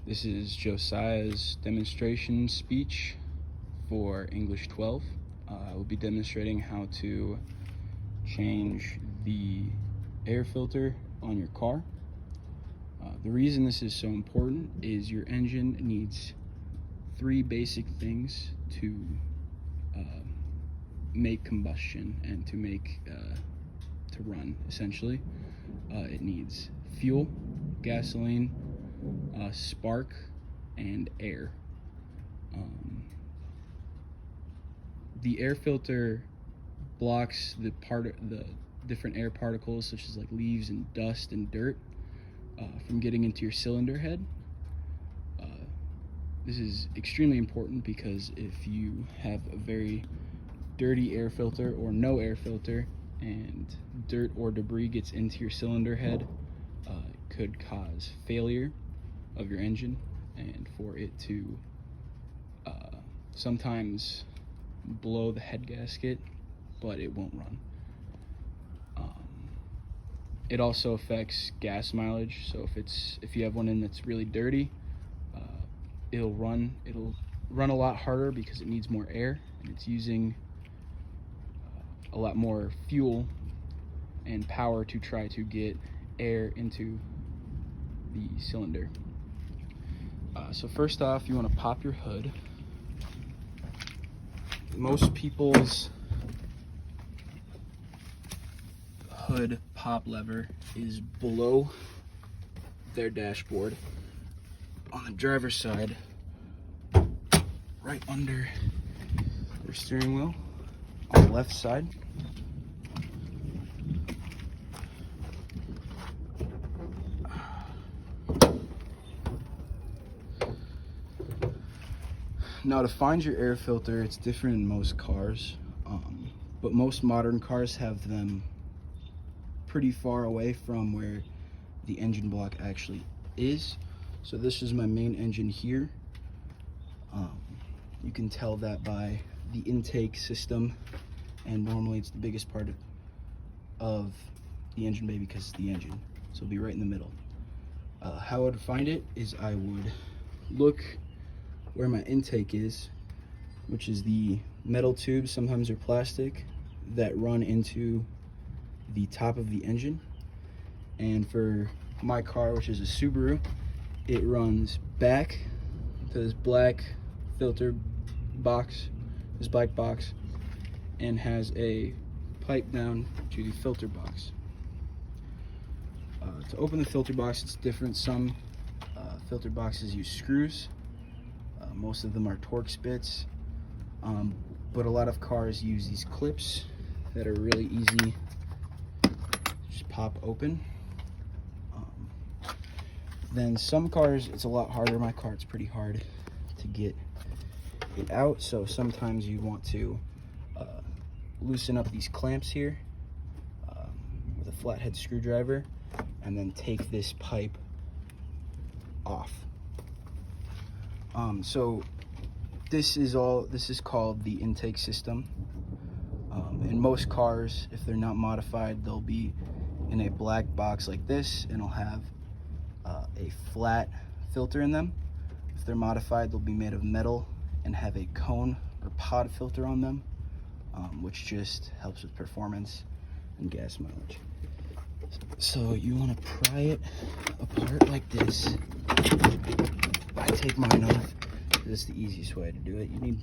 This is Josiah's demonstration speech for English 12. I will be demonstrating how to change the air filter on your car. The reason this is so important is your engine needs three basic things to make combustion and to run, essentially. It needs fuel, gasoline, spark, and air. The air filter blocks the different air particles, such as like leaves and dust and dirt, from getting into your cylinder head. This is extremely important because if you have a very dirty air filter or no air filter and dirt or debris gets into your cylinder head, it could cause failure of your engine and for it to sometimes blow the head gasket, but it won't run. It also affects gas mileage, so if you have one in that's really dirty, it'll run a lot harder because it needs more air and it's using a lot more fuel and power to try to get air into the cylinder. So first off, you want to pop your hood. Most people's hood pop lever is below their dashboard on the driver's side, right under their steering wheel on the left side. Now, to find your air filter, it's different in most cars, but most modern cars have them pretty far away from where the engine block actually is. So this is my main engine here. You can tell that by the intake system, and normally it's the biggest part of the engine bay because it's the engine, so it'll be right in the middle. How I would find it is I would look where my intake is, which is the metal tubes, sometimes they're plastic, that run into the top of the engine. And for my car, which is a Subaru, it runs back to this black filter box, this black box, and has a pipe down to the filter box. To open the filter box, it's different. Some filter boxes use screws. Most of them are Torx bits, but a lot of cars use these clips that are really easy to just pop open. Then some cars, it's a lot harder. My car, it's pretty hard to get it out, so sometimes you want to loosen up these clamps here with a flathead screwdriver and then take this pipe off. So this is called the intake system. In most cars, if they're not modified, they'll be in a black box like this, and it'll have a flat filter in them. If they're modified, they'll be made of metal and have a cone or pod filter on them, which just helps with performance and gas mileage. So you want to pry it apart like this. I take mine off because it's the easiest way to do it. You need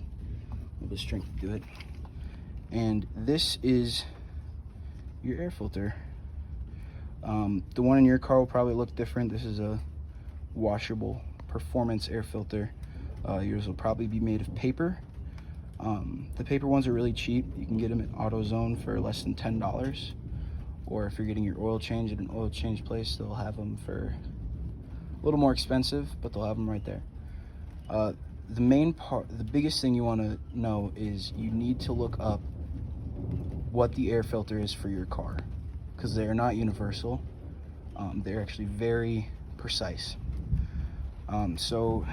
a little bit of strength to do it. And this is your air filter. The one in your car will probably look different. This is a washable performance air filter. Yours will probably be made of paper. The paper ones are really cheap. You can get them at AutoZone for less than $10. Or if you're getting your oil change at an oil change place, they'll have them for a little more expensive, but they'll have them right there. The biggest thing you want to know is you need to look up what the air filter is for your car, because they are not universal. They're actually very precise. So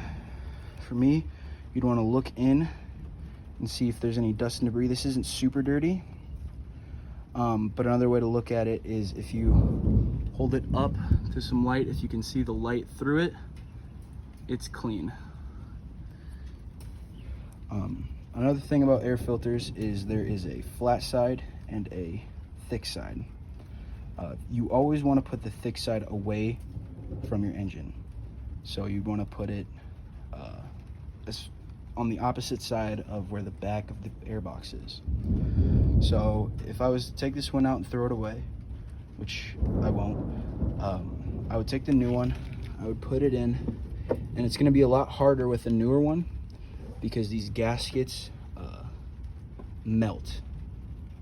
for me, you'd want to look in and see if there's any dust and debris. This isn't super dirty, but another way to look at it is if you hold it up to some light, if you can see the light through it, it's clean. Another thing about air filters is there is a flat side and a thick side. You always want to put the thick side away from your engine. So you want to put it on the opposite side of where the back of the airbox is. So if I was to take this one out and throw it away, which I won't, I would take the new one, I would put it in, and it's going to be a lot harder with the newer one because these gaskets melt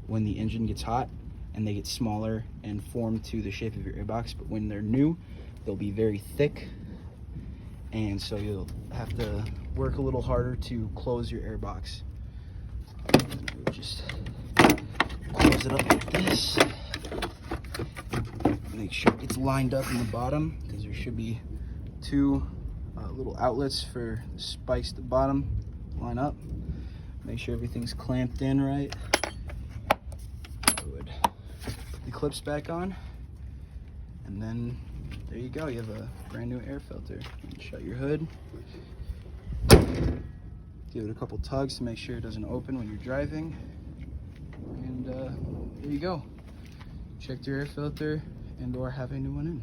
when the engine gets hot, and they get smaller and form to the shape of your airbox. But when they're new, they'll be very thick, and so you'll have to work a little harder to close your airbox. Just close it up like this. Make sure it's lined up in the bottom, because there should be two little outlets for the spikes at the bottom. Line up. Make sure everything's clamped in right. I would put the clips back on, and then there you go. You have a brand new air filter. And shut your hood. Give it a couple tugs to make sure it doesn't open when you're driving. And there you go. Check your air filter and or have a new one in.